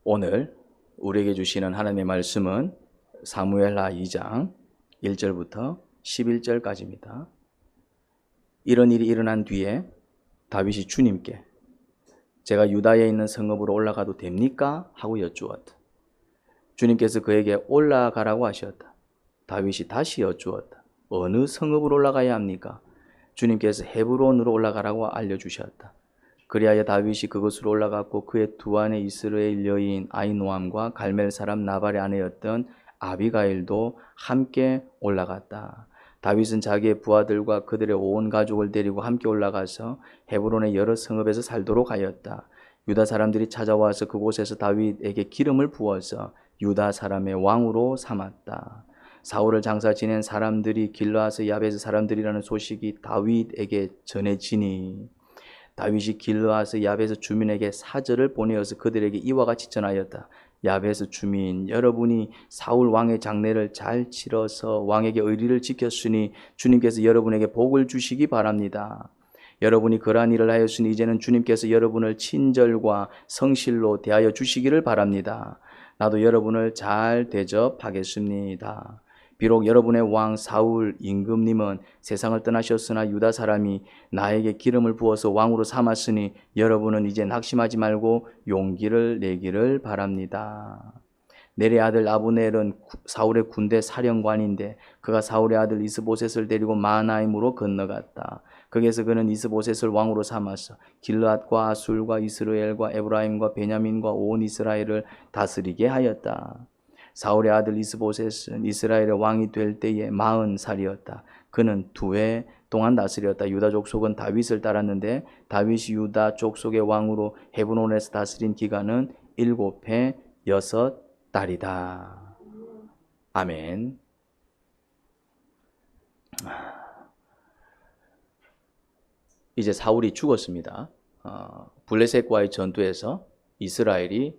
오늘 우리에게 주시는 하나님의 말씀은 사무엘하 2장 1절부터 11절까지입니다. 이런 일이 일어난 뒤에 다윗이 주님께 제가 유다에 있는 성읍으로 올라가도 됩니까? 하고 여쭈었다. 주님께서 그에게 올라가라고 하셨다. 다윗이 다시 여쭈었다. 어느 성읍으로 올라가야 합니까? 주님께서 헤브론으로 올라가라고 알려주셨다. 그리하여 다윗이 그곳으로 올라갔고 그의 두 아내 이스라엘 여인 아히노암과 갈멜 사람 나발의 아내였던 아비가일도 함께 올라갔다. 다윗은 자기의 부하들과 그들의 온 가족을 데리고 함께 올라가서 헤브론의 여러 성읍에서 살도록 하였다. 유다 사람들이 찾아와서 그곳에서 다윗에게 기름을 부어서 유다 사람의 왕으로 삼았다. 사울을 장사 지낸 사람들이 길르앗의 야베스 사람들이라는 소식이 다윗에게 전해지니 다윗이 길르앗의 야베스 주민에게 사절을 보내어서 그들에게 이와 같이 전하였다. 야베스 주민 여러분이 사울 왕의 장례를 잘 치러서 왕에게 의리를 지켰으니 주님께서 여러분에게 복을 주시기 바랍니다. 여러분이 그러한 일을 하였으니 이제는 주님께서 여러분을 친절과 성실로 대하여 주시기를 바랍니다. 나도 여러분을 잘 대접하겠습니다. 비록 여러분의 왕 사울 임금님은 세상을 떠나셨으나 유다 사람이 나에게 기름을 부어서 왕으로 삼았으니 여러분은 이제 낙심하지 말고 용기를 내기를 바랍니다. 넬의 아들 아브넬은 사울의 군대 사령관인데 그가 사울의 아들 이스보셋을 데리고 마하나임으로 건너갔다. 거기에서 그는 이스보셋을 왕으로 삼아서 길르앗과 아술과 이스라엘과 에브라임과 베냐민과 온 이스라엘을 다스리게 하였다. 사울의 아들 이스보셋은 이스라엘의 왕이 될 때에 40살이었다. 그는 2해 동안 다스렸다. 유다 족속은 다윗을 따랐는데 다윗이 유다 족속의 왕으로 헤브론에서 다스린 기간은 7해 6달이다. 아멘. 이제 사울이 죽었습니다. 블레셋과의 전투에서 이스라엘이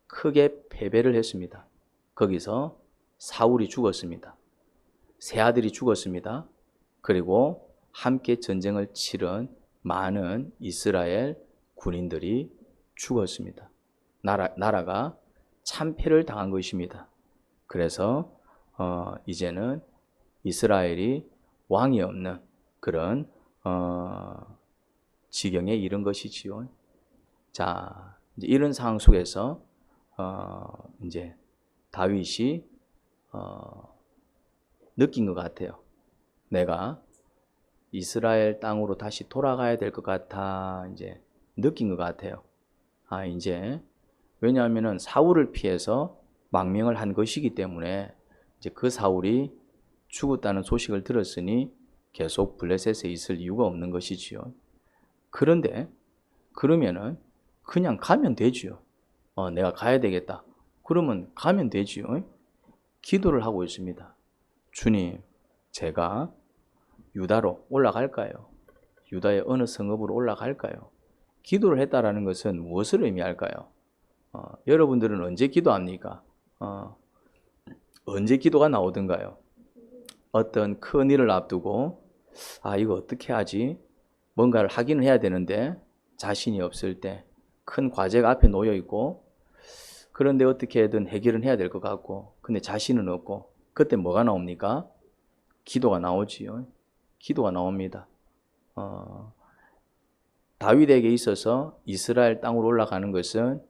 크게 패배를 했습니다. 거기서 사울이 죽었습니다. 세 아들이 죽었습니다. 그리고 함께 전쟁을 치른 많은 이스라엘 군인들이 죽었습니다. 나라가 참패를 당한 것입니다. 그래서 이제는 이스라엘이 왕이 없는 그런 지경에 이른 것이지요. 자, 이제 이런 상황 속에서 이제 다윗이 느낀 것 같아요. 내가 이스라엘 땅으로 다시 돌아가야 될 것 같아. 이제 느낀 것 같아요. 이제 왜냐하면은 사울을 피해서 망명을 한 것이기 때문에 이제 그 사울이 죽었다는 소식을 들었으니 계속 블레셋에 있을 이유가 없는 것이지요. 그런데 그러면은 그냥 가면 되지요. 내가 가야 되겠다. 그러면 가면 되지요. 기도를 하고 있습니다. 주님, 제가 유다로 올라갈까요? 유다의 어느 성읍으로 올라갈까요? 기도를 했다라는 것은 무엇을 의미할까요? 여러분들은 언제 기도합니까? 언제 기도가 나오던가요? 어떤 큰 일을 앞두고 이거 어떻게 하지? 뭔가를 하기는 해야 되는데 자신이 없을 때, 큰 과제가 앞에 놓여 있고 그런데 어떻게든 해결은 해야 될 것 같고 근데 자신은 없고 그때 뭐가 나옵니까? 기도가 나오지요. 기도가 나옵니다. 다윗에게 있어서 이스라엘 땅으로 올라가는 것은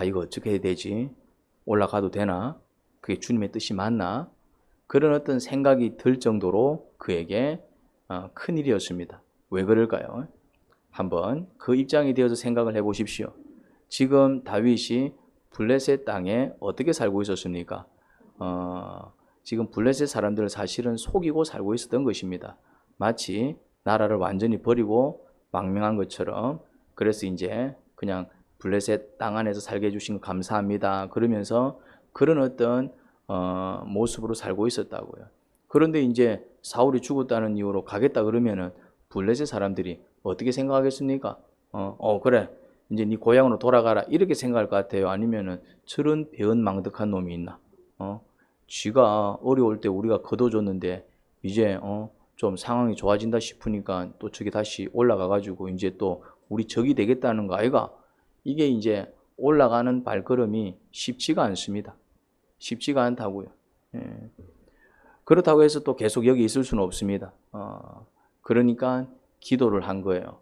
이거 어떻게 해야 되지? 올라가도 되나? 그게 주님의 뜻이 맞나? 그런 어떤 생각이 들 정도로 그에게 큰 일이었습니다. 왜 그럴까요? 한번 그 입장이 되어서 생각을 해보십시오. 지금 다윗이 블레셋 땅에 어떻게 살고 있었습니까? 지금 블레셋 사람들을 사실은 속이고 살고 있었던 것입니다. 마치 나라를 완전히 버리고 망명한 것처럼. 그래서 이제 그냥 블레셋 땅 안에서 살게 해주신 거 감사합니다. 그러면서 그런 어떤 모습으로 살고 있었다고요. 그런데 이제 사울이 죽었다는 이유로 가겠다 그러면은 블레셋 사람들이 어떻게 생각하겠습니까? 그래. 이제 네 고향으로 돌아가라 이렇게 생각할 것 같아요. 아니면은 저런 배은망덕한 놈이 있나? 쥐가 어려울 때 우리가 거둬줬는데 이제 좀 상황이 좋아진다 싶으니까 또 저기 다시 올라가 가지고 이제 또 우리 적이 되겠다는 거 아이가? 이게 이제 올라가는 발걸음이 쉽지가 않습니다. 쉽지가 않다고요. 예. 그렇다고 해서 또 계속 여기 있을 수는 없습니다. 그러니까 기도를 한 거예요.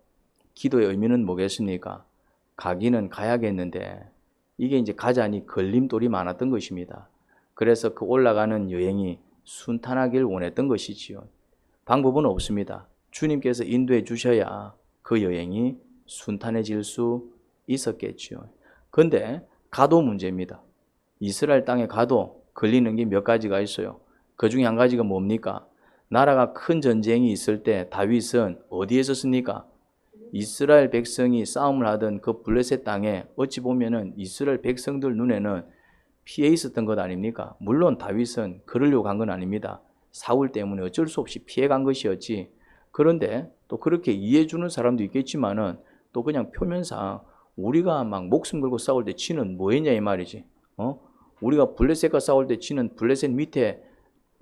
기도의 의미는 뭐겠습니까? 가기는 가야겠는데 이게 이제 가자니 걸림돌이 많았던 것입니다. 그래서 그 올라가는 여행이 순탄하길 원했던 것이지요. 방법은 없습니다. 주님께서 인도해 주셔야 그 여행이 순탄해질 수 있었겠지요. 그런데 가도 문제입니다. 이스라엘 땅에 가도 걸리는 게 몇 가지가 있어요. 그 중에 한 가지가 뭡니까? 나라가 큰 전쟁이 있을 때 다윗은 어디에 있었습니까? 이스라엘 백성이 싸움을 하던 그 블레셋 땅에 어찌 보면은 이스라엘 백성들 눈에는 피해 있었던 것 아닙니까? 물론 다윗은 그러려고 간 건 아닙니다. 사울 때문에 어쩔 수 없이 피해 간 것이었지. 그런데 또 그렇게 이해해 주는 사람도 있겠지만은 또 그냥 표면상 우리가 막 목숨 걸고 싸울 때 지는 뭐했냐 이 말이지. 우리가 블레셋과 싸울 때 지는 블레셋 밑에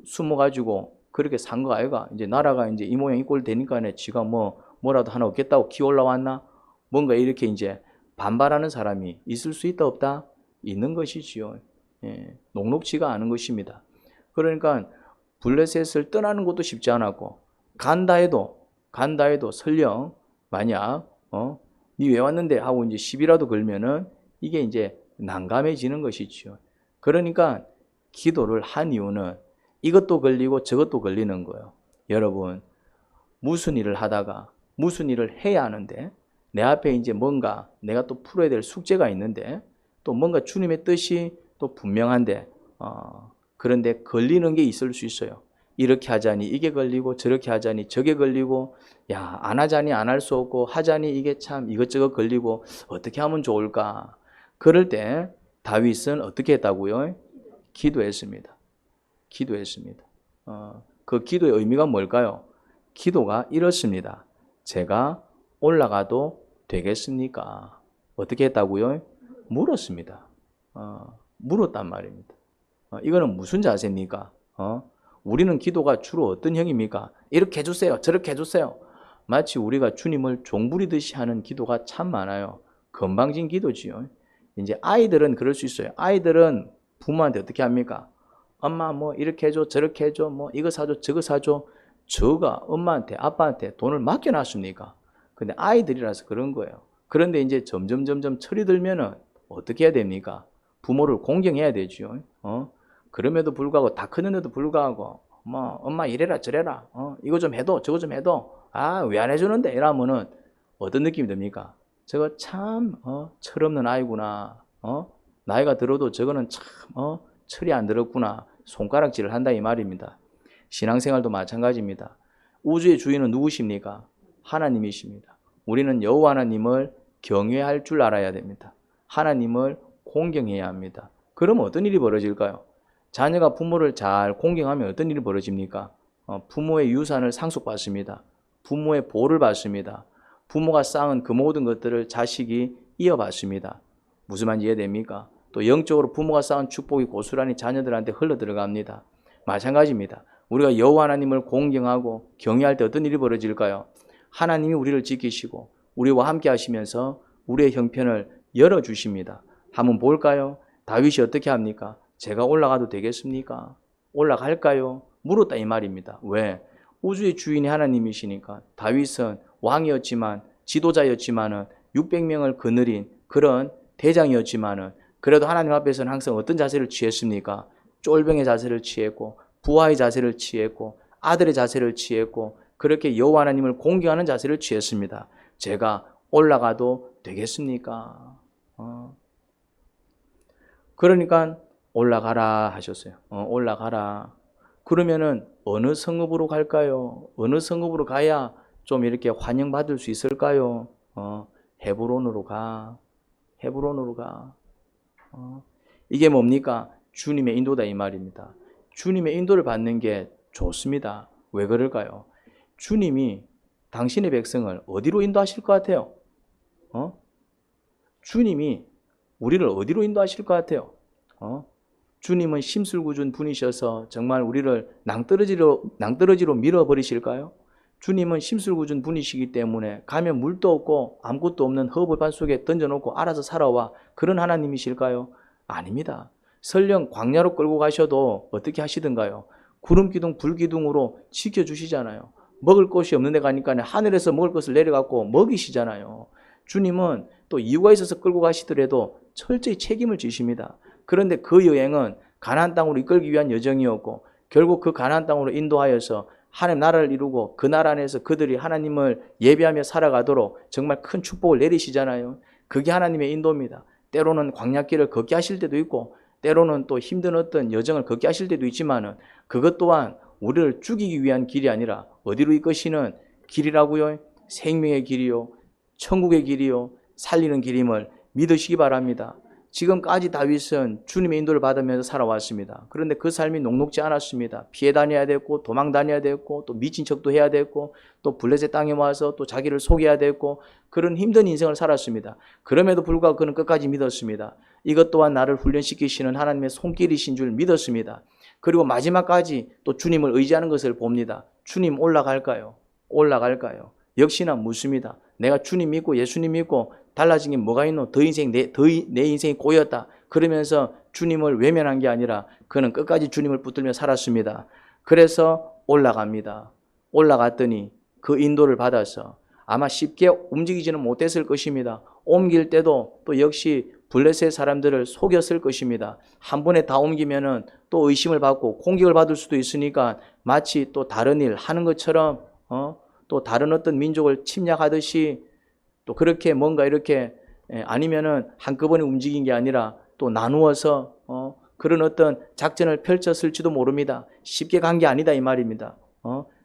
숨어가지고 그렇게 산 거 아이가? 이제 나라가 이제 이 모양 이 꼴 되니까 지가 뭐라도 하나 얻겠다고 기어 올라왔나? 뭔가 이렇게 이제 반발하는 사람이 있을 수 있다 없다? 있는 것이지요. 예, 녹록지가 않은 것입니다. 그러니까 블레셋을 떠나는 것도 쉽지 않았고 간다 해도 설령 만약 니 왜 왔는데 하고 이제 시비라도 걸면은 이게 이제 난감해지는 것이지요. 그러니까 기도를 한 이유는 이것도 걸리고 저것도 걸리는 거예요. 여러분, 무슨 일을 하다가 무슨 일을 해야 하는데 내 앞에 이제 뭔가 내가 또 풀어야 될 숙제가 있는데 또 뭔가 주님의 뜻이 또 분명한데 그런데 걸리는 게 있을 수 있어요. 이렇게 하자니 이게 걸리고 저렇게 하자니 저게 걸리고 야, 안 하자니 안 할 수 없고 하자니 이게 참 이것저것 걸리고 어떻게 하면 좋을까? 그럴 때 다윗은 어떻게 했다고요? 기도했습니다. 그 기도의 의미가 뭘까요? 기도가 이렇습니다. 제가 올라가도 되겠습니까? 어떻게 했다고요? 물었습니다. 물었단 말입니다. 이거는 무슨 자세입니까? 우리는 기도가 주로 어떤 형입니까? 이렇게 해주세요. 저렇게 해주세요. 마치 우리가 주님을 종부리듯이 하는 기도가 참 많아요. 건방진 기도지요. 이제 아이들은 그럴 수 있어요. 아이들은 부모한테 어떻게 합니까? 엄마 뭐 이렇게 해줘 저렇게 해줘 뭐 이거 사줘 저거 사줘. 저가 엄마한테 아빠한테 돈을 맡겨놨습니까? 근데 아이들이라서 그런 거예요. 그런데 이제 점점 철이 들면은 어떻게 해야 됩니까? 부모를 공경해야 되죠. 그럼에도 불구하고 다 크는데도 불구하고 뭐 엄마 이래라 저래라 이거 좀 해도 저거 좀 해도 왜 안 해주는데 이러면은 어떤 느낌이 듭니까? 저거 참 철없는 아이구나. 나이가 들어도 저거는 참 철이 안 들었구나. 손가락질을 한다 이 말입니다. 신앙생활도 마찬가지입니다. 우주의 주인은 누구십니까? 하나님이십니다. 우리는 여호와 하나님을 경외할 줄 알아야 됩니다. 하나님을 공경해야 합니다. 그러면 어떤 일이 벌어질까요? 자녀가 부모를 잘 공경하면 어떤 일이 벌어집니까? 부모의 유산을 상속받습니다. 부모의 보를 받습니다. 부모가 쌓은 그 모든 것들을 자식이 이어받습니다. 무슨 말인지 이해됩니까? 또 영적으로 부모가 쌓은 축복이 고스란히 자녀들한테 흘러 들어갑니다. 마찬가지입니다. 우리가 여호와 하나님을 공경하고 경외할 때 어떤 일이 벌어질까요? 하나님이 우리를 지키시고 우리와 함께 하시면서 우리의 형편을 열어주십니다. 한번 볼까요? 다윗이 어떻게 합니까? 제가 올라가도 되겠습니까? 올라갈까요? 물었다 이 말입니다. 왜? 우주의 주인이 하나님이시니까. 다윗은 왕이었지만 지도자였지만은 600명을 거느린 그런 대장이었지만은 그래도 하나님 앞에서는 항상 어떤 자세를 취했습니까? 쫄병의 자세를 취했고 부하의 자세를 취했고 아들의 자세를 취했고 그렇게 여호와 하나님을 공경하는 자세를 취했습니다. 제가 올라가도 되겠습니까? 그러니까 올라가라 하셨어요. 올라가라. 그러면은 어느 성읍으로 갈까요? 어느 성읍으로 가야 좀 이렇게 환영받을 수 있을까요? 헤브론으로 가. 헤브론으로 가. 이게 뭡니까? 주님의 인도다 이 말입니다. 주님의 인도를 받는 게 좋습니다. 왜 그럴까요? 주님이 당신의 백성을 어디로 인도하실 것 같아요? 주님이 우리를 어디로 인도하실 것 같아요? 주님은 심술궂은 분이셔서 정말 우리를 낭떠러지로 밀어버리실까요? 주님은 심술궂은 분이시기 때문에 가면 물도 없고 아무것도 없는 허벌판 속에 던져놓고 알아서 살아와, 그런 하나님이실까요? 아닙니다. 설령 광야로 끌고 가셔도 어떻게 하시던가요? 구름기둥 불기둥으로 지켜주시잖아요. 먹을 것이 없는 데 가니까 하늘에서 먹을 것을 내려갖고 먹이시잖아요. 주님은 또 이유가 있어서 끌고 가시더라도 철저히 책임을 지십니다. 그런데 그 여행은 가나안 땅으로 이끌기 위한 여정이었고, 결국 그 가나안 땅으로 인도하여서 하나님 나라를 이루고 그 나라 안에서 그들이 하나님을 예배하며 살아가도록 정말 큰 축복을 내리시잖아요. 그게 하나님의 인도입니다. 때로는 광야길을 걷게 하실 때도 있고, 때로는 또 힘든 어떤 여정을 걷게 하실 때도 있지만은, 그것 또한 우리를 죽이기 위한 길이 아니라 어디로 이끄시는 길이라고요? 생명의 길이요, 천국의 길이요, 살리는 길임을 믿으시기 바랍니다. 지금까지 다윗은 주님의 인도를 받으면서 살아왔습니다. 그런데 그 삶이 녹록지 않았습니다. 피해 다녀야 됐고, 도망 다녀야 됐고, 또 미친 척도 해야 됐고, 또 블레셋 땅에 와서 또 자기를 속여야 됐고, 그런 힘든 인생을 살았습니다. 그럼에도 불구하고 그는 끝까지 믿었습니다. 이것 또한 나를 훈련시키시는 하나님의 손길이신 줄 믿었습니다. 그리고 마지막까지 또 주님을 의지하는 것을 봅니다. 주님 올라갈까요? 올라갈까요? 역시나 묻습니다. 내가 주님 믿고 예수님 믿고 달라진 게 뭐가 있노? 내 인생이 꼬였다. 그러면서 주님을 외면한 게 아니라 그는 끝까지 주님을 붙들며 살았습니다. 그래서 올라갑니다. 올라갔더니 그 인도를 받아서 아마 쉽게 움직이지는 못했을 것입니다. 옮길 때도 또 역시 블레셋 사람들을 속였을 것입니다. 한 번에 다 옮기면은 또 의심을 받고 공격을 받을 수도 있으니까 마치 또 다른 일 하는 것처럼 또 다른 어떤 민족을 침략하듯이 또 그렇게 뭔가 이렇게 아니면은 한꺼번에 움직인 게 아니라 또 나누어서 그런 어떤 작전을 펼쳤을지도 모릅니다. 쉽게 간 게 아니다 이 말입니다.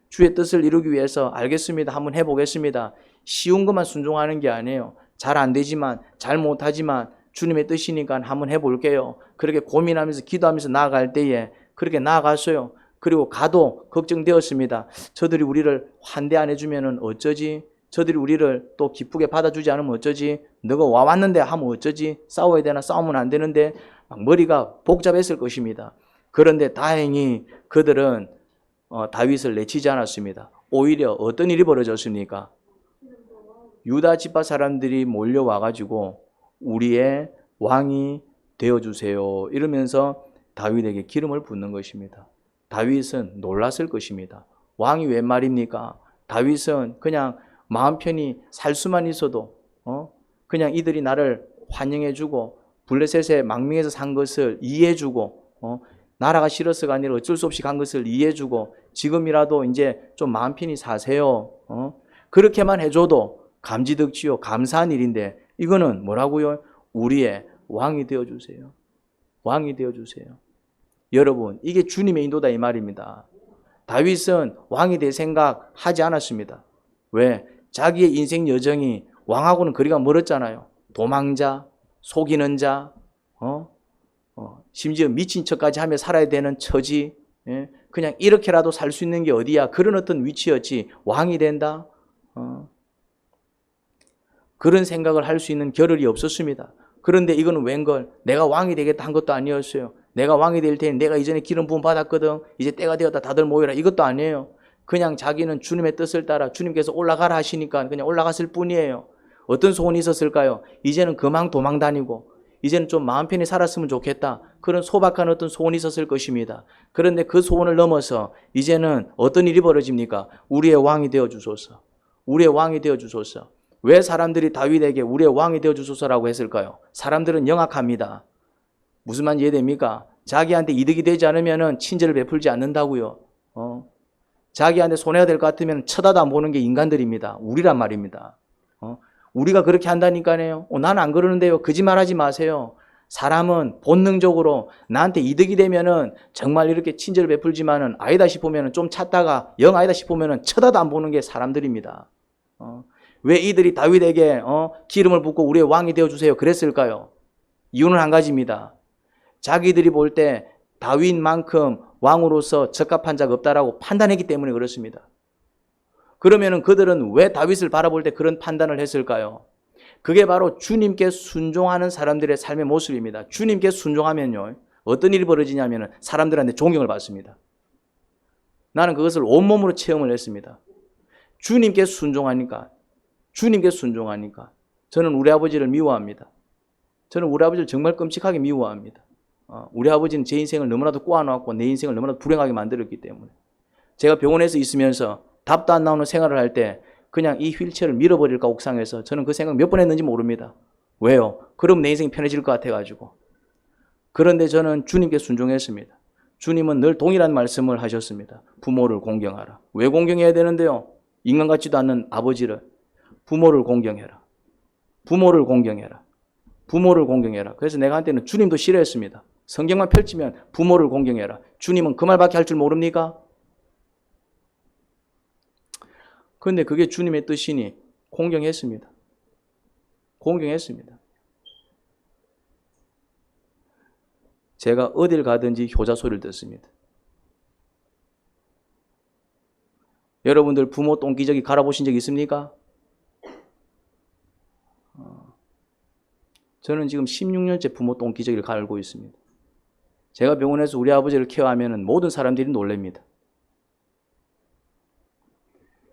주의 뜻을 이루기 위해서 알겠습니다. 한번 해보겠습니다. 쉬운 것만 순종하는 게 아니에요. 잘 안 되지만 잘 못하지만 주님의 뜻이니까 한번 해볼게요. 그렇게 고민하면서 기도하면서 나아갈 때에 그렇게 나아갔어요. 그리고 가도 걱정되었습니다. 저들이 우리를 환대 안 해주면 어쩌지? 저들이 우리를 또 기쁘게 받아주지 않으면 어쩌지? 너가 와왔는데 하면 어쩌지? 싸워야 되나? 싸우면 안 되는데 막 머리가 복잡했을 것입니다. 그런데 다행히 그들은 다윗을 내치지 않았습니다. 오히려 어떤 일이 벌어졌습니까? 유다 지파 사람들이 몰려와가지고 우리의 왕이 되어주세요 이러면서 다윗에게 기름을 붓는 것입니다. 다윗은 놀랐을 것입니다. 왕이 웬 말입니까? 다윗은 그냥 마음 편히 살 수만 있어도 그냥 이들이 나를 환영해주고 블레셋의 망명에서 산 것을 이해해주고 나라가 싫어서가 아니라 어쩔 수 없이 간 것을 이해해주고 지금이라도 이제 좀 마음 편히 사세요. 그렇게만 해줘도 감지덕지요 감사한 일인데 이거는 뭐라고요? 우리의 왕이 되어주세요. 왕이 되어주세요. 여러분 이게 주님의 인도다 이 말입니다. 다윗은 왕이 될 생각 하지 않았습니다. 왜? 자기의 인생 여정이 왕하고는 거리가 멀었잖아요. 도망자, 속이는 자, 심지어 미친 척까지 하며 살아야 되는 처지, 그냥 이렇게라도 살 수 있는 게 어디야? 그런 어떤 위치였지. 왕이 된다? 그런 생각을 할 수 있는 겨를이 없었습니다. 그런데 이거는 웬걸? 내가 왕이 되겠다 한 것도 아니었어요. 내가 왕이 될 테니 내가 이전에 기름 부음 받았거든. 이제 때가 되었다 다들 모여라. 이것도 아니에요. 그냥 자기는 주님의 뜻을 따라 주님께서 올라가라 하시니까 그냥 올라갔을 뿐이에요. 어떤 소원이 있었을까요? 이제는 그만 도망 다니고 이제는 좀 마음 편히 살았으면 좋겠다. 그런 소박한 어떤 소원이 있었을 것입니다. 그런데 그 소원을 넘어서 이제는 어떤 일이 벌어집니까? 우리의 왕이 되어주소서. 우리의 왕이 되어주소서. 왜 사람들이 다윗에게 우리의 왕이 되어주소서라고 했을까요? 사람들은 영악합니다. 무슨 말인지 이해됩니까? 자기한테 이득이 되지 않으면 친절을 베풀지 않는다고요. 자기한테 손해가 될 것 같으면 쳐다도 안 보는 게 인간들입니다. 우리란 말입니다. 우리가 그렇게 한다니까요. 나는 안 그러는데요. 거짓말하지 마세요. 사람은 본능적으로 나한테 이득이 되면은 정말 이렇게 친절을 베풀지만은 아니다 싶으면은 좀 찾다가 영 아니다 싶으면은 쳐다도 안 보는 게 사람들입니다. 왜 이들이 다윗에게 기름을 붓고 우리의 왕이 되어 주세요 그랬을까요? 이유는 한 가지입니다. 자기들이 볼 때 다윗만큼 왕으로서 적합한 자가 없다라고 판단했기 때문에 그렇습니다. 그러면은 그들은 왜 다윗을 바라볼 때 그런 판단을 했을까요? 그게 바로 주님께 순종하는 사람들의 삶의 모습입니다. 주님께 순종하면요 어떤 일이 벌어지냐면은 사람들한테 존경을 받습니다. 나는 그것을 온몸으로 체험을 했습니다. 주님께 순종하니까 저는 우리 아버지를 미워합니다. 저는 우리 아버지를 정말 끔찍하게 미워합니다. 우리 아버지는 제 인생을 너무나도 꼬아놓았고 내 인생을 너무나도 불행하게 만들었기 때문에 제가 병원에서 있으면서 답도 안 나오는 생활을 할 때 그냥 이 휠체어를 밀어버릴까 옥상에서 저는 그 생각 몇 번 했는지 모릅니다. 왜요? 그럼 내 인생이 편해질 것 같아가지고. 그런데 저는 주님께 순종했습니다. 주님은 늘 동일한 말씀을 하셨습니다. 부모를 공경하라. 왜 공경해야 되는데요? 인간 같지도 않는 아버지를. 부모를 공경해라. 부모를 공경해라. 부모를 공경해라. 그래서 내가 한때는 주님도 싫어했습니다. 성경만 펼치면 부모를 공경해라. 주님은 그 말밖에 할 줄 모릅니까? 그런데 그게 주님의 뜻이니 공경했습니다. 공경했습니다. 제가 어딜 가든지 효자 소리를 듣습니다. 여러분들 부모 똥기저귀 갈아보신 적 있습니까? 저는 지금 16년째 부모 똥기저귀를 갈고 있습니다. 제가 병원에서 우리 아버지를 케어하면 모든 사람들이 놀랍니다.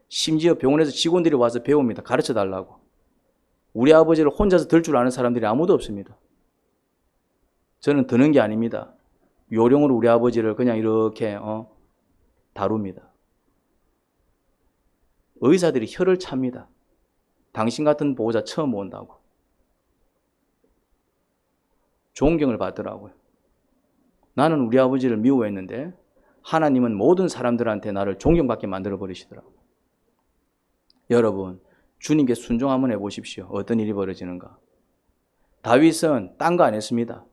심지어 병원에서 직원들이 와서 배웁니다. 가르쳐 달라고. 우리 아버지를 혼자서 들 줄 아는 사람들이 아무도 없습니다. 저는 드는 게 아닙니다. 요령으로 우리 아버지를 그냥 이렇게 다룹니다. 의사들이 혀를 찹니다. 당신 같은 보호자 처음 본다고. 존경을 받더라고요. 나는 우리 아버지를 미워했는데 하나님은 모든 사람들한테 나를 존경받게 만들어 버리시더라고요. 여러분, 주님께 순종 한번 해보십시오. 어떤 일이 벌어지는가. 다윗은 딴 거 안 했습니다.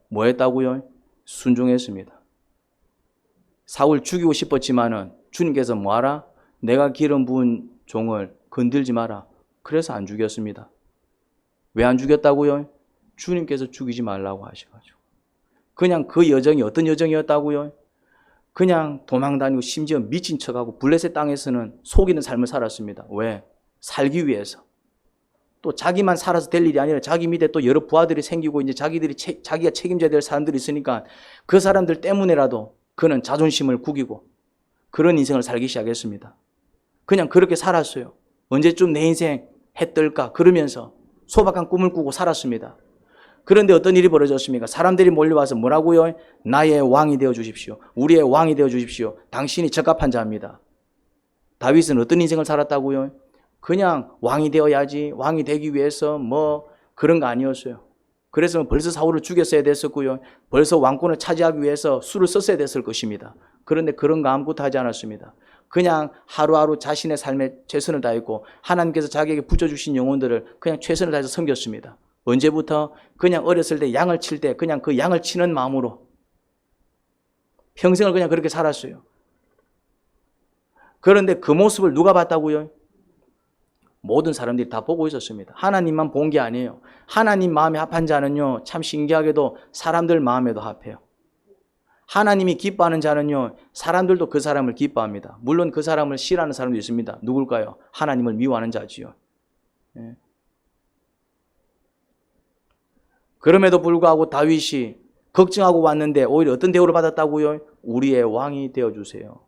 뭐 했다고요? 순종했습니다. 사울 죽이고 싶었지만은 주님께서 뭐하라? 내가 기름 부은 종을 건들지 마라. 그래서 안 죽였습니다. 왜 안 죽였다고요? 주님께서 죽이지 말라고 하셔가지고. 그냥 그 여정이 어떤 여정이었다고요? 그냥 도망다니고 심지어 미친 척하고 블레셋 땅에서는 속이는 삶을 살았습니다. 왜? 살기 위해서. 또 자기만 살아서 될 일이 아니라 자기 밑에 또 여러 부하들이 생기고 이제 자기가 책임져야 될 사람들이 있으니까 그 사람들 때문에라도 그는 자존심을 구기고 그런 인생을 살기 시작했습니다. 그냥 그렇게 살았어요. 언제쯤 내 인생 해 뜰까 그러면서 소박한 꿈을 꾸고 살았습니다. 그런데 어떤 일이 벌어졌습니까? 사람들이 몰려와서 뭐라고요? 나의 왕이 되어 주십시오. 우리의 왕이 되어 주십시오. 당신이 적합한 자입니다. 다윗은 어떤 인생을 살았다고요? 그냥 왕이 되어야지, 왕이 되기 위해서 뭐 그런 거 아니었어요. 그래서 벌써 사울을 죽였어야 됐었고요. 벌써 왕권을 차지하기 위해서 수를 썼어야 됐을 것입니다. 그런데 그런 거 아무것도 하지 않았습니다. 그냥 하루하루 자신의 삶에 최선을 다했고 하나님께서 자기에게 붙여주신 영혼들을 그냥 최선을 다해서 섬겼습니다. 언제부터? 그냥 어렸을 때 양을 칠 때 그냥 그 양을 치는 마음으로 평생을 그냥 그렇게 살았어요. 그런데 그 모습을 누가 봤다고요? 모든 사람들이 다 보고 있었습니다. 하나님만 본 게 아니에요. 하나님 마음에 합한 자는요, 참 신기하게도 사람들 마음에도 합해요. 하나님이 기뻐하는 자는요, 사람들도 그 사람을 기뻐합니다. 물론 그 사람을 싫어하는 사람도 있습니다. 누굴까요? 하나님을 미워하는 자지요. 예. 그럼에도 불구하고 다윗이 걱정하고 왔는데 오히려 어떤 대우를 받았다고요? 우리의 왕이 되어주세요.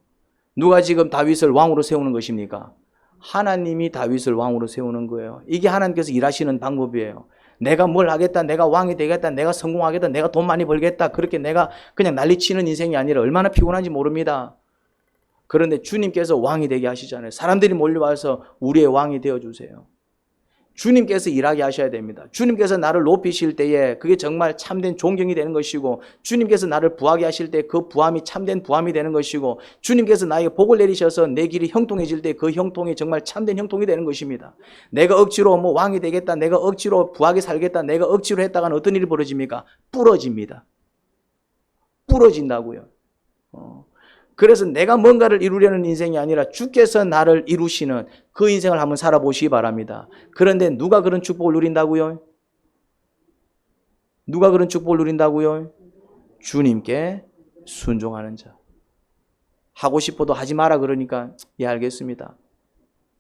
누가 지금 다윗을 왕으로 세우는 것입니까? 하나님이 다윗을 왕으로 세우는 거예요. 이게 하나님께서 일하시는 방법이에요. 내가 뭘 하겠다, 내가 왕이 되겠다, 내가 성공하겠다, 내가 돈 많이 벌겠다, 그렇게 내가 그냥 난리치는 인생이 아니라 얼마나 피곤한지 모릅니다. 그런데 주님께서 왕이 되게 하시잖아요. 사람들이 몰려와서 우리의 왕이 되어주세요. 주님께서 일하게 하셔야 됩니다. 주님께서 나를 높이실 때에 그게 정말 참된 존경이 되는 것이고, 주님께서 나를 부하게 하실 때 그 부함이 참된 부함이 되는 것이고, 주님께서 나에게 복을 내리셔서 내 길이 형통해질 때 그 형통이 정말 참된 형통이 되는 것입니다. 내가 억지로 뭐 왕이 되겠다, 내가 억지로 부하게 살겠다, 내가 억지로 했다가는 어떤 일이 벌어집니까? 부러집니다. 부러진다고요. 그래서 내가 뭔가를 이루려는 인생이 아니라 주께서 나를 이루시는 그 인생을 한번 살아보시기 바랍니다. 그런데 누가 그런 축복을 누린다고요? 누가 그런 축복을 누린다고요? 주님께 순종하는 자. 하고 싶어도 하지 마라 그러니까 예 알겠습니다.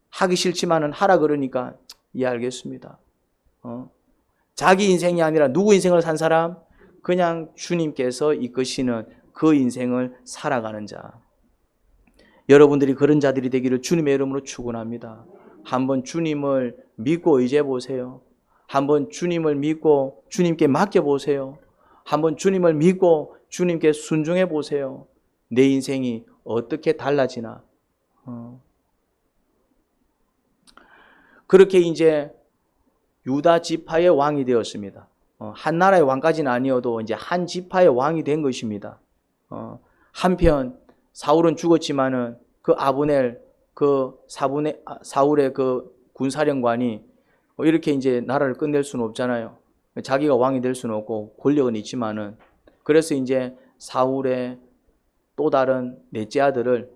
하기 싫지만은 하라 그러니까 예 알겠습니다. 자기 인생이 아니라 누구 인생을 산 사람? 그냥 주님께서 이끄시는 그 인생을 살아가는 자. 여러분들이 그런 자들이 되기를 주님의 이름으로 축원합니다. 한번 주님을 믿고 의지해 보세요. 한번 주님을 믿고 주님께 맡겨 보세요. 한번 주님을 믿고 주님께 순종해 보세요. 내 인생이 어떻게 달라지나. 그렇게 이제 유다 지파의 왕이 되었습니다. 한 나라의 왕까지는 아니어도 이제 한 지파의 왕이 된 것입니다. 한편 사울은 죽었지만은 그 아브넬 사울의 그 군사령관이 이렇게 이제 나라를 끝낼 수는 없잖아요. 자기가 왕이 될 수는 없고 권력은 있지만은, 그래서 이제 사울의 또 다른 넷째 아들을,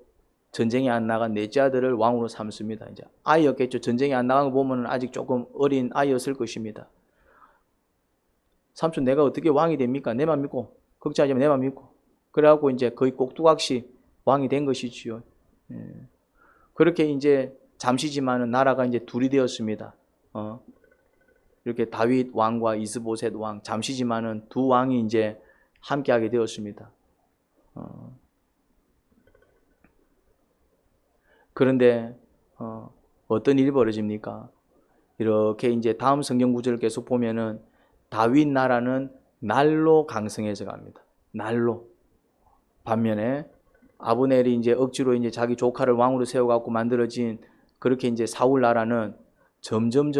전쟁에 안 나간 넷째 아들을 왕으로 삼습니다. 이제 아이였겠죠. 전쟁에 안 나간 거 보면 아직 조금 어린 아이였을 것입니다. 삼촌, 내가 어떻게 왕이 됩니까? 내만 믿고, 걱정하지 마, 내만 믿고. 그래갖고 이제 거의 꼭두각시 왕이 된 것이지요. 그렇게 이제 잠시지만은 나라가 이제 둘이 되었습니다. 이렇게 다윗 왕과 이스보셋 왕, 잠시지만은 두 왕이 이제 함께하게 되었습니다. 그런데 어떤 일이 벌어집니까? 이렇게 이제 다음 성경 구절을 계속 보면은 다윗 나라는 날로 강성해져 갑니다. 날로. 반면에 아브넬이 이제 억지로 이제 자기 조카를 왕으로 세워갖고 만들어진 그렇게 이제 사울 나라는 점점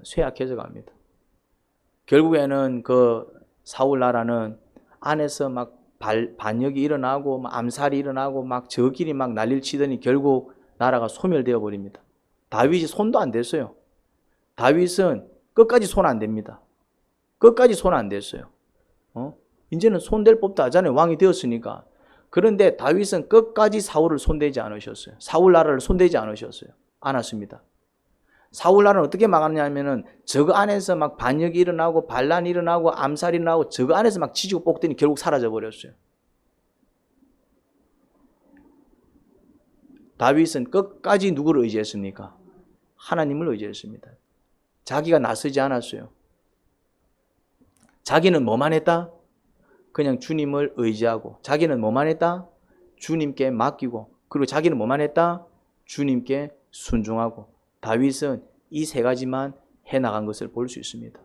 쇠약해져 갑니다. 결국에는 그 사울 나라는 안에서 막 반역이 일어나고 막 암살이 일어나고 막 저끼리 막 난리를 치더니 결국 나라가 소멸되어 버립니다. 다윗이 손도 안 댔어요. 다윗은 끝까지 손 안 댑니다. 끝까지 손 안 댔어요. 이제는 손댈 법도 하잖아요. 왕이 되었으니까. 그런데 다윗은 끝까지 사울을 손대지 않으셨어요. 사울 나라를 손대지 않았습니다. 사울 나라는 어떻게 막았냐면은 저거 안에서 막 반역이 일어나고 반란이 일어나고 암살이 일어나고 저거 안에서 막 치지고 뽑더니 결국 사라져 버렸어요. 다윗은 끝까지 누구를 의지했습니까? 하나님을 의지했습니다. 자기가 나서지 않았어요. 자기는 뭐만 했다? 그냥 주님을 의지하고, 자기는 뭐만 했다? 주님께 맡기고, 그리고 자기는 뭐만 했다? 주님께 순종하고. 다윗은 이 세 가지만 해나간 것을 볼 수 있습니다.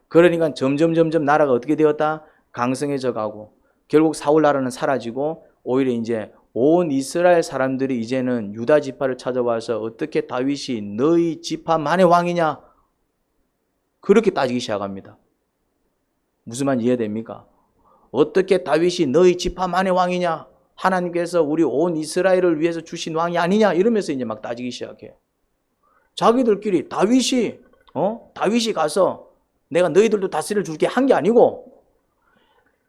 그러니까 점점 나라가 어떻게 되었다? 강성해져 가고, 결국 사울 나라는 사라지고, 오히려 이제 온 이스라엘 사람들이 이제는 유다 지파를 찾아와서 어떻게 다윗이 너희 지파만의 왕이냐? 그렇게 따지기 시작합니다. 무슨 말 이해됩니까? 어떻게 다윗이 너희 지파만의 왕이냐? 하나님께서 우리 온 이스라엘을 위해서 주신 왕이 아니냐? 이러면서 이제 막 따지기 시작해요. 자기들끼리 다윗이 가서 내가 너희들도 다스릴 줄게 한 게 아니고,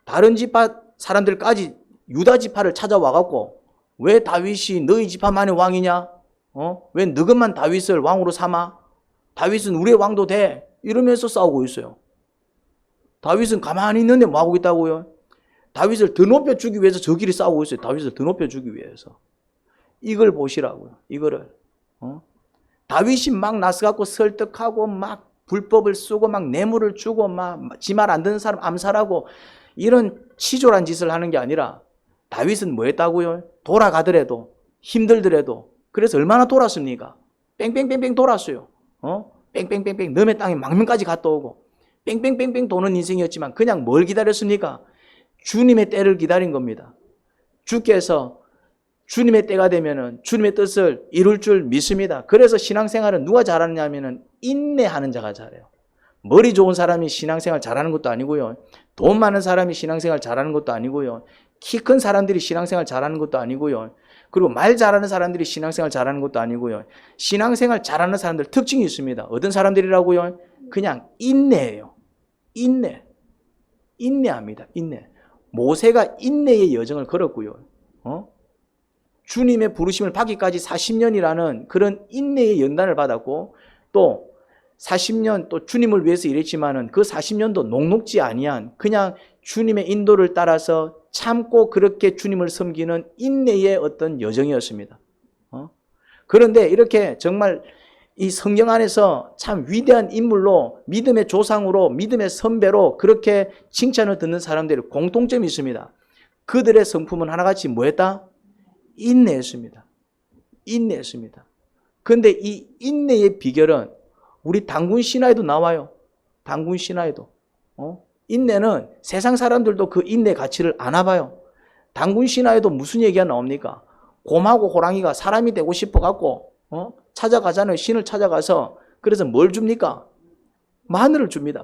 다른 지파 사람들까지 유다 지파를 찾아와 갖고 왜 다윗이 너희 지파만의 왕이냐? 왜 너것만 다윗을 왕으로 삼아? 다윗은 우리의 왕도 돼. 이러면서 싸우고 있어요. 다윗은 가만히 있는데 뭐 하고 있다고요? 다윗을 더 높여주기 위해서 저끼리 싸우고 있어요. 다윗을 더 높여주기 위해서. 이걸 보시라고요. 이거를. 다윗이 막 나서갖고 설득하고 막 불법을 쓰고 막 뇌물을 주고 막 지 말 안 듣는 사람 암살하고 이런 치졸한 짓을 하는 게 아니라, 다윗은 뭐 했다고요? 돌아가더라도, 힘들더라도. 그래서 얼마나 돌았습니까? 뺑뺑뺑뺑 돌았어요. 뺑뺑뺑뺑 너의 땅에 망명까지 갔다 오고 뺑뺑뺑뺑 도는 인생이었지만 그냥 뭘 기다렸습니까? 주님의 때를 기다린 겁니다. 주께서 주님의 때가 되면은 주님의 뜻을 이룰 줄 믿습니다. 그래서 신앙생활은 누가 잘하느냐면은 인내하는 자가 잘해요. 머리 좋은 사람이 신앙생활 잘하는 것도 아니고요. 돈 많은 사람이 신앙생활 잘하는 것도 아니고요. 키 큰 사람들이 신앙생활 잘하는 것도 아니고요. 그리고 말 잘하는 사람들이 신앙생활 잘하는 것도 아니고요. 신앙생활 잘하는 사람들 특징이 있습니다. 어떤 사람들이라고요? 그냥 인내예요. 인내합니다. 인내. 모세가 인내의 여정을 걸었고요. 주님의 부르심을 받기까지 40년이라는 그런 인내의 연단을 받았고, 또 40년 또 주님을 위해서 일했지만은 그 40년도 녹록지 아니한 그냥 주님의 인도를 따라서 참고 그렇게 주님을 섬기는 인내의 어떤 여정이었습니다. 그런데 이렇게 정말 이 성경 안에서 참 위대한 인물로, 믿음의 조상으로, 믿음의 선배로 그렇게 칭찬을 듣는 사람들이 공통점이 있습니다. 그들의 성품은 하나같이 뭐했다? 인내했습니다. 인내했습니다. 그런데 이 인내의 비결은 우리 단군 신화에도 나와요. 단군 신화에도. 인내는 세상 사람들도 그 인내 가치를 안 알아봐요. 단군 신화에도 무슨 얘기가 나옵니까? 곰하고 호랑이가 사람이 되고 싶어 갖고 찾아가잖아요. 신을 찾아가서. 그래서 뭘 줍니까? 마늘을 줍니다.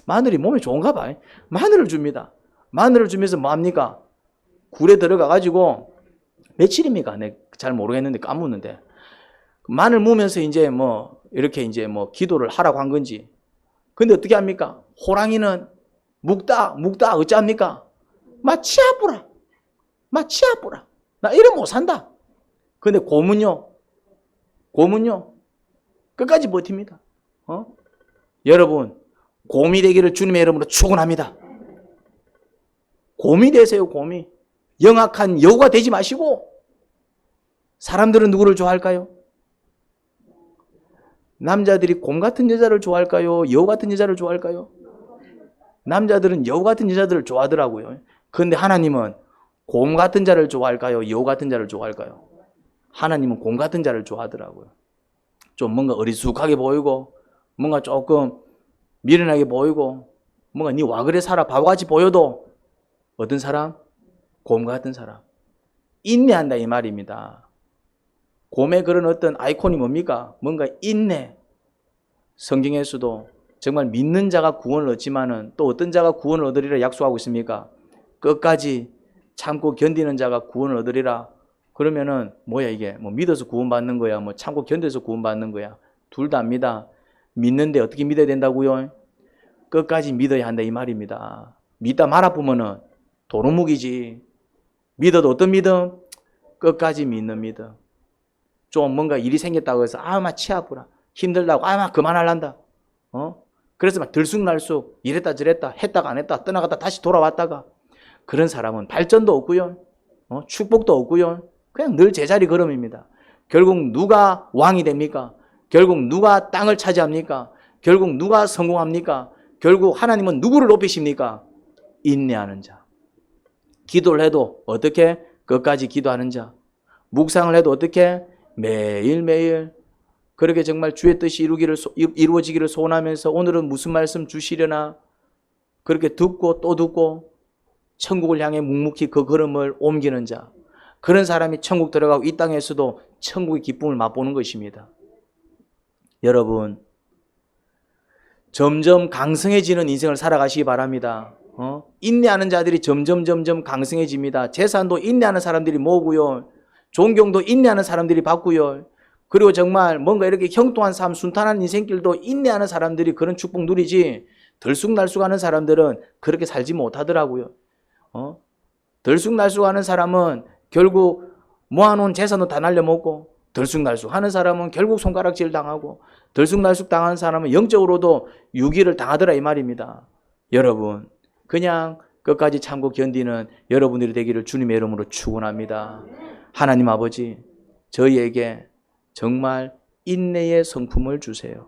마늘이 몸에 좋은가 봐요. 마늘을 줍니다. 마늘을 주면서 뭐합니까? 굴에 들어가 가지고 며칠입니까? 네, 잘 모르겠는데 까먹는데 마늘 무면서 이제 이렇게 이제 기도를 하라고 한 건지. 근데 어떻게 합니까? 호랑이는 묵다 어찌합니까? 치아뿌라. 나 이래 못 산다. 근데 곰은요 끝까지 버팁니다. 여러분, 곰이 되기를 주님의 이름으로 축원합니다. 곰이 되세요. 곰이. 영악한 여우가 되지 마시고. 사람들은 누구를 좋아할까요? 남자들이 곰 같은 여자를 좋아할까요? 여우 같은 여자를 좋아할까요? 남자들은 여우 같은 여자들을 좋아하더라고요. 그런데 하나님은 곰 같은 자를 좋아할까요? 여우 같은 자를 좋아할까요? 하나님은 곰 같은 자를 좋아하더라고요. 좀 뭔가 어리숙하게 보이고 뭔가 조금 미련하게 보이고 뭔가 니 와 그래 살아 바보같이 보여도 어떤 사람? 곰 같은 사람. 인내한다 이 말입니다. 곰의 그런 어떤 아이콘이 뭡니까? 뭔가 인내. 성경에서도 정말 믿는 자가 구원을 얻지만은 또 어떤 자가 구원을 얻으리라 약속하고 있습니까? 끝까지 참고 견디는 자가 구원을 얻으리라. 그러면은 뭐야 이게? 믿어서 구원받는 거야? 참고 견뎌서 구원받는 거야? 둘 다 압니다. 믿는데 어떻게 믿어야 된다고요? 끝까지 믿어야 한다 이 말입니다. 믿다 말아보면은 도루묵이지. 믿어도 어떤 믿음? 끝까지 믿는 믿음. 좀 뭔가 일이 생겼다고 해서 치 아프라. 힘들다고 그만할란다. 그래서 막 들쑥날쑥 이랬다 저랬다 했다가 안 했다 떠나갔다 다시 돌아왔다가 그런 사람은 발전도 없고요. 축복도 없고요. 그냥 늘 제자리 걸음입니다. 결국 누가 왕이 됩니까? 결국 누가 땅을 차지합니까? 결국 누가 성공합니까? 결국 하나님은 누구를 높이십니까? 인내하는 자. 기도를 해도 어떻게? 끝까지 기도하는 자. 묵상을 해도 어떻게? 매일매일 그렇게 정말 주의 뜻이 이루어지기를 소원하면서 오늘은 무슨 말씀 주시려나 그렇게 듣고 또 듣고 천국을 향해 묵묵히 그 걸음을 옮기는 자. 그런 사람이 천국 들어가고 이 땅에서도 천국의 기쁨을 맛보는 것입니다. 여러분, 점점 강성해지는 인생을 살아가시기 바랍니다. 인내하는 자들이 점점 강성해집니다. 재산도 인내하는 사람들이 모으고요. 존경도 인내하는 사람들이 받고요. 그리고 정말 뭔가 이렇게 형통한 삶, 순탄한 인생길도 인내하는 사람들이 그런 축복 누리지 들쑥날쑥하는 사람들은 그렇게 살지 못하더라고요. 들쑥날쑥하는 사람은 결국 모아놓은 재산도 다 날려먹고 들쑥날쑥하는 사람은 결국 손가락질 당하고 들쑥날쑥 당하는 사람은 영적으로도 유기를 당하더라 이 말입니다. 여러분, 그냥 끝까지 참고 견디는 여러분들이 되기를 주님의 이름으로 축원합니다. 하나님 아버지, 저희에게 정말 인내의 성품을 주세요.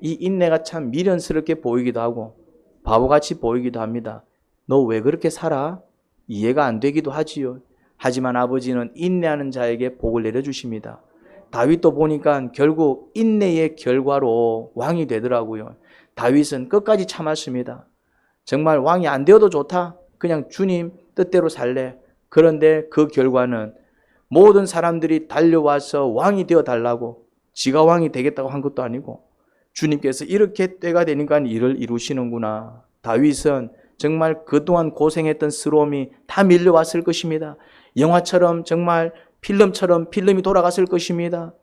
이 인내가 참 미련스럽게 보이기도 하고 바보같이 보이기도 합니다. 너 왜 그렇게 살아? 이해가 안 되기도 하지요. 하지만 아버지는 인내하는 자에게 복을 내려주십니다. 다윗도 보니까 결국 인내의 결과로 왕이 되더라고요. 다윗은 끝까지 참았습니다. 정말 왕이 안 되어도 좋다. 그냥 주님 뜻대로 살래. 그런데 그 결과는 모든 사람들이 달려와서 왕이 되어달라고 지가 왕이 되겠다고 한 것도 아니고 주님께서 이렇게 때가 되니까 일을 이루시는구나. 다윗은 정말 그동안 고생했던 스러움이 다 밀려왔을 것입니다. 영화처럼 정말 필름이 돌아갔을 것입니다.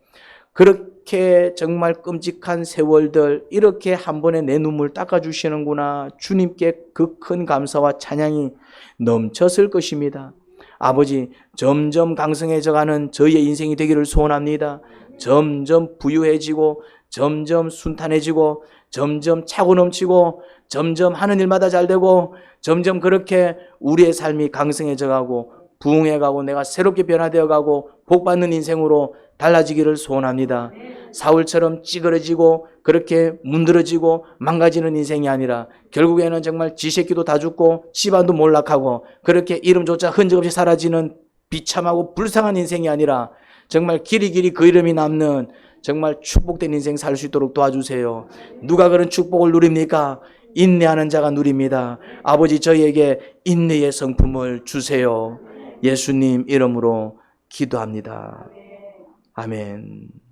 그렇게 정말 끔찍한 세월들 이렇게 한 번에 내 눈물 닦아주시는구나. 주님께 그 큰 감사와 찬양이 넘쳤을 것입니다. 아버지, 점점 강성해져가는 저희의 인생이 되기를 소원합니다. 점점 부유해지고 점점 순탄해지고 점점 차고 넘치고 점점 하는 일마다 잘 되고 점점 그렇게 우리의 삶이 강성해져가고 부흥해가고 내가 새롭게 변화되어가고 복받는 인생으로 달라지기를 소원합니다. 사울처럼 찌그러지고 그렇게 문드러지고 망가지는 인생이 아니라 결국에는 정말 지새끼도 다 죽고 집안도 몰락하고 그렇게 이름조차 흔적 없이 사라지는 비참하고 불쌍한 인생이 아니라 정말 길이 그 이름이 남는 정말 축복된 인생 살 수 있도록 도와주세요. 누가 그런 축복을 누립니까? 인내하는 자가 누립니다. 아버지, 저희에게 인내의 성품을 주세요. 예수님 이름으로 기도합니다. 아멘.